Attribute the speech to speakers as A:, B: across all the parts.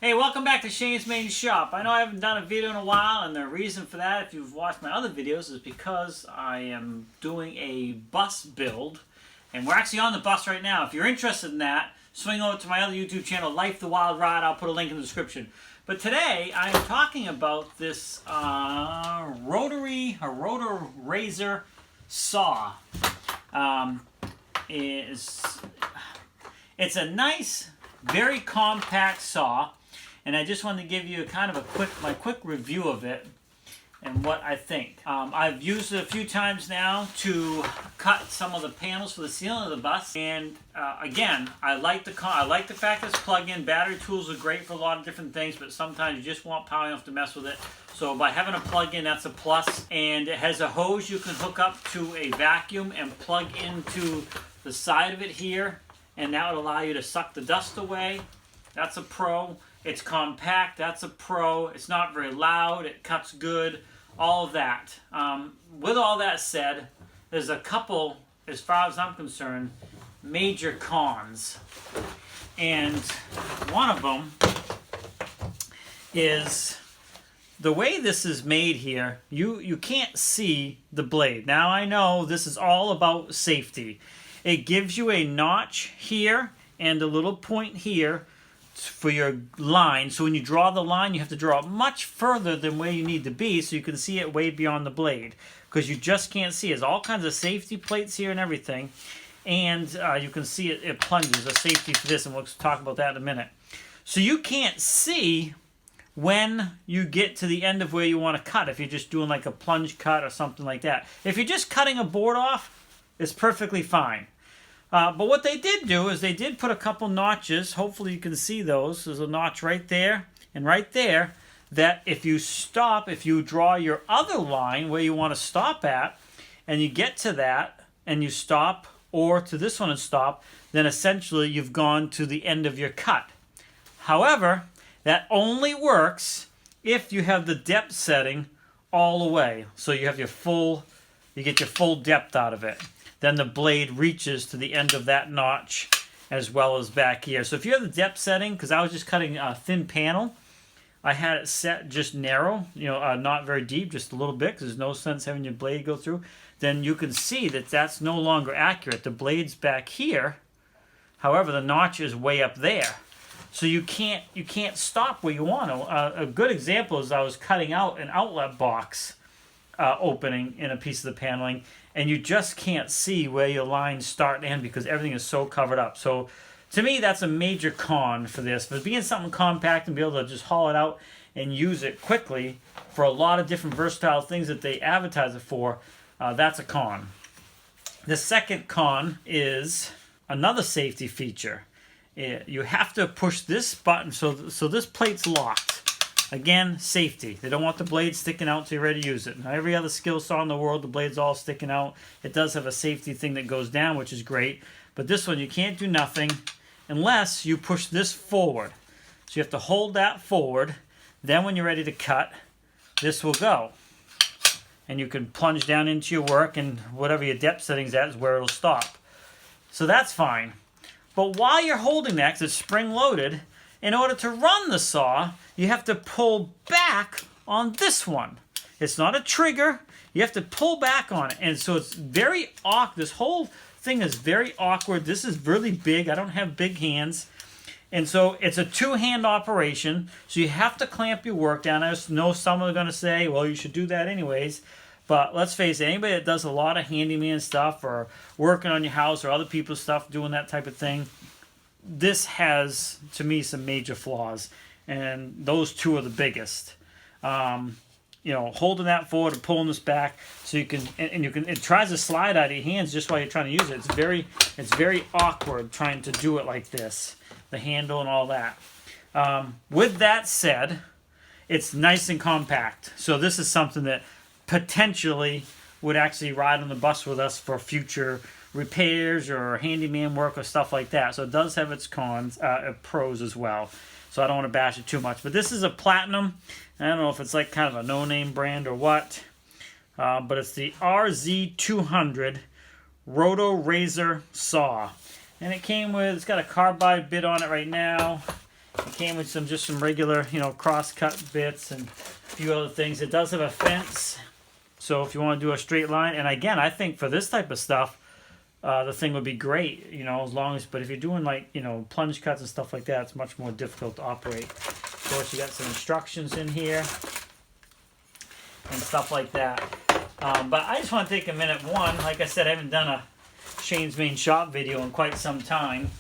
A: Hey, welcome back to Shane's Main Shop. I know I haven't done a video in a while, and the reason for that, if you've watched my other videos, is because I am doing a bus build, and we're actually on the bus right now. If you're interested in that, swing over to my other YouTube channel, Life the Wild Ride. I'll put a link in the description. But today, I am talking about this rotorazor saw. It's a nice, very compact saw. And I just wanted to give you kind of my quick review of it and what I think. I've used it a few times now to cut some of the panels for the ceiling of the bus. And again, I like the fact it's plug-in. Battery tools are great for a lot of different things, but sometimes you just want power enough to mess with it. So by having a plug-in, that's a plus. And it has a hose you can hook up to a vacuum and plug into the side of it here, and that would allow you to suck the dust away. That's a pro. It's compact, that's a pro. It's not very loud, it cuts good, all of that. With all that said, there's a couple, as far as I'm concerned, major cons. And one of them is the way this is made here, you can't see the blade. Now I know this is all about safety. It gives you a notch here and a little point here for your line. So when you draw the line, you have to draw it much further than where you need to be so you can see it way beyond the blade, because you just can't see. There's all kinds of safety plates here and everything, and you can see it plunges, a safety for this, and we'll talk about that in a minute. So you can't see when you get to the end of where you want to cut, if you're just doing like a plunge cut or something like that. If you're just cutting a board off, it's perfectly fine. But what they did do is they did put a couple notches. Hopefully you can see those. There's a notch right there and right there that if you stop, if you draw your other line where you want to stop at, and you get to that and you stop, or to this one and stop, then essentially you've gone to the end of your cut. However, that only works if you have the depth setting all the way. So you have you get your full depth out of it. Then the blade reaches to the end of that notch as well as back here. So if you have the depth setting, because I was just cutting a thin panel, I had it set just narrow, not very deep, just a little bit, because there's no sense having your blade go through. Then you can see that that's no longer accurate. The blade's back here. However, the notch is way up there. So you can't stop where you want to. A good example is I was cutting out an outlet box opening in a piece of the paneling, and you just can't see where your lines start and end because everything is so covered up. So to me, that's a major con for this. For being something compact and be able to just haul it out and use it quickly for a lot of different versatile things that they advertise it for, that's a con. The second con is another safety feature. You have to push this button, so this plate's locked. Again, safety. They don't want the blade sticking out until you're ready to use it. Now, every other skill saw in the world, the blade's all sticking out. It does have a safety thing that goes down, which is great. But this one, you can't do nothing unless you push this forward. So you have to hold that forward. Then when you're ready to cut, this will go. And you can plunge down into your work, and whatever your depth setting's at is where it'll stop. So that's fine. But while you're holding that, because it's spring-loaded, in order to run the saw, you have to pull back on this one. It's not a trigger. You have to pull back on it. And so it's very awkward. This whole thing is very awkward. This is really big. I don't have big hands. And so it's a two-hand operation. So you have to clamp your work down. I know some are going to say, well, you should do that anyways. But let's face it, anybody that does a lot of handyman stuff or working on your house or other people's stuff, doing that type of thing, this has, to me, some major flaws, and those two are the biggest. Holding that forward and pulling this back, so you can, it tries to slide out of your hands just while you're trying to use it. It's very awkward trying to do it like this, the handle and all that. With that said, it's nice and compact. So this is something that potentially would actually ride on the bus with us for future repairs or handyman work or stuff like that. So it does have its pros as well. So I don't want to bash it too much. But this is a platinum. I don't know if it's like kind of a no-name brand or what. But it's the RZ200 rotorazor saw. And it's got a carbide bit on it right now. It came with just some regular, cross-cut bits and a few other things. It does have a fence, so if you want to do a straight line, and again, I think for this type of stuff, the thing would be great, as long as, but if you're doing like, plunge cuts and stuff like that, it's much more difficult to operate. Of course, you got some instructions in here and stuff like that. But I just want to take a minute. One, like I said, I haven't done a Shane's Main Shop video in quite some time,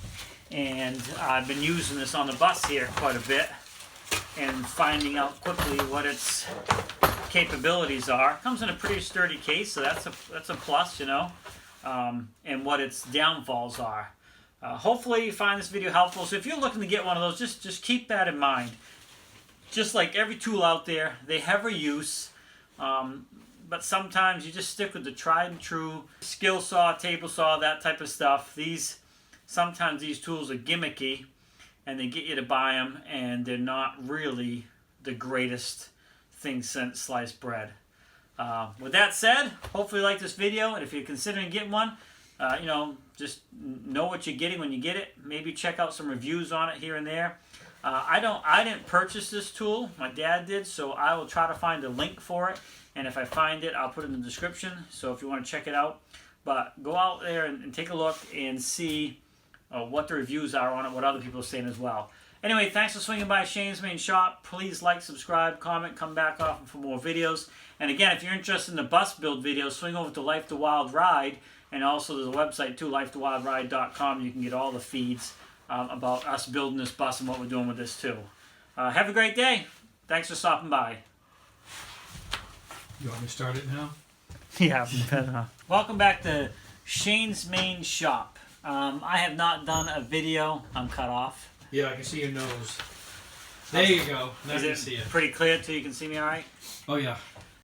A: and I've been using this on the bus here quite a bit and finding out quickly what its capabilities are. It comes in a pretty sturdy case, so that's a plus, and what its downfalls are. Hopefully you find this video helpful. So if you're looking to get one of those, just keep that in mind. Just like every tool out there, they have a use. But sometimes you just stick with the tried and true skill saw, table saw, that type of stuff. Sometimes these tools are gimmicky, and they get you to buy them, and they're not really the greatest thing since sliced bread. With that said, hopefully you like this video, and if you're considering getting one, just know what you're getting when you get it. Maybe check out some reviews on it here and there. I didn't purchase this tool. My dad did, so I will try to find a link for it. And if I find it, I'll put it in the description. So if you want to check it out, but go out there and take a look and see what the reviews are on it, what other people are saying as well. Anyway, thanks for swinging by Shane's Main Shop. Please like, subscribe, comment, come back often for more videos. And again, if you're interested in the bus build videos, swing over to Life the Wild Ride. And also there's a website too, lifethewildride.com. You can get all the feeds about us building this bus and what we're doing with this too. Have a great day. Thanks for stopping by.
B: You want me to start it now?
A: Yeah. Welcome back to Shane's Main Shop. I have not done a video. I'm cut off.
B: Yeah, I can see your nose. There you go. Now I can see it.
A: Pretty clear too? You can see me all right?
B: Oh, yeah.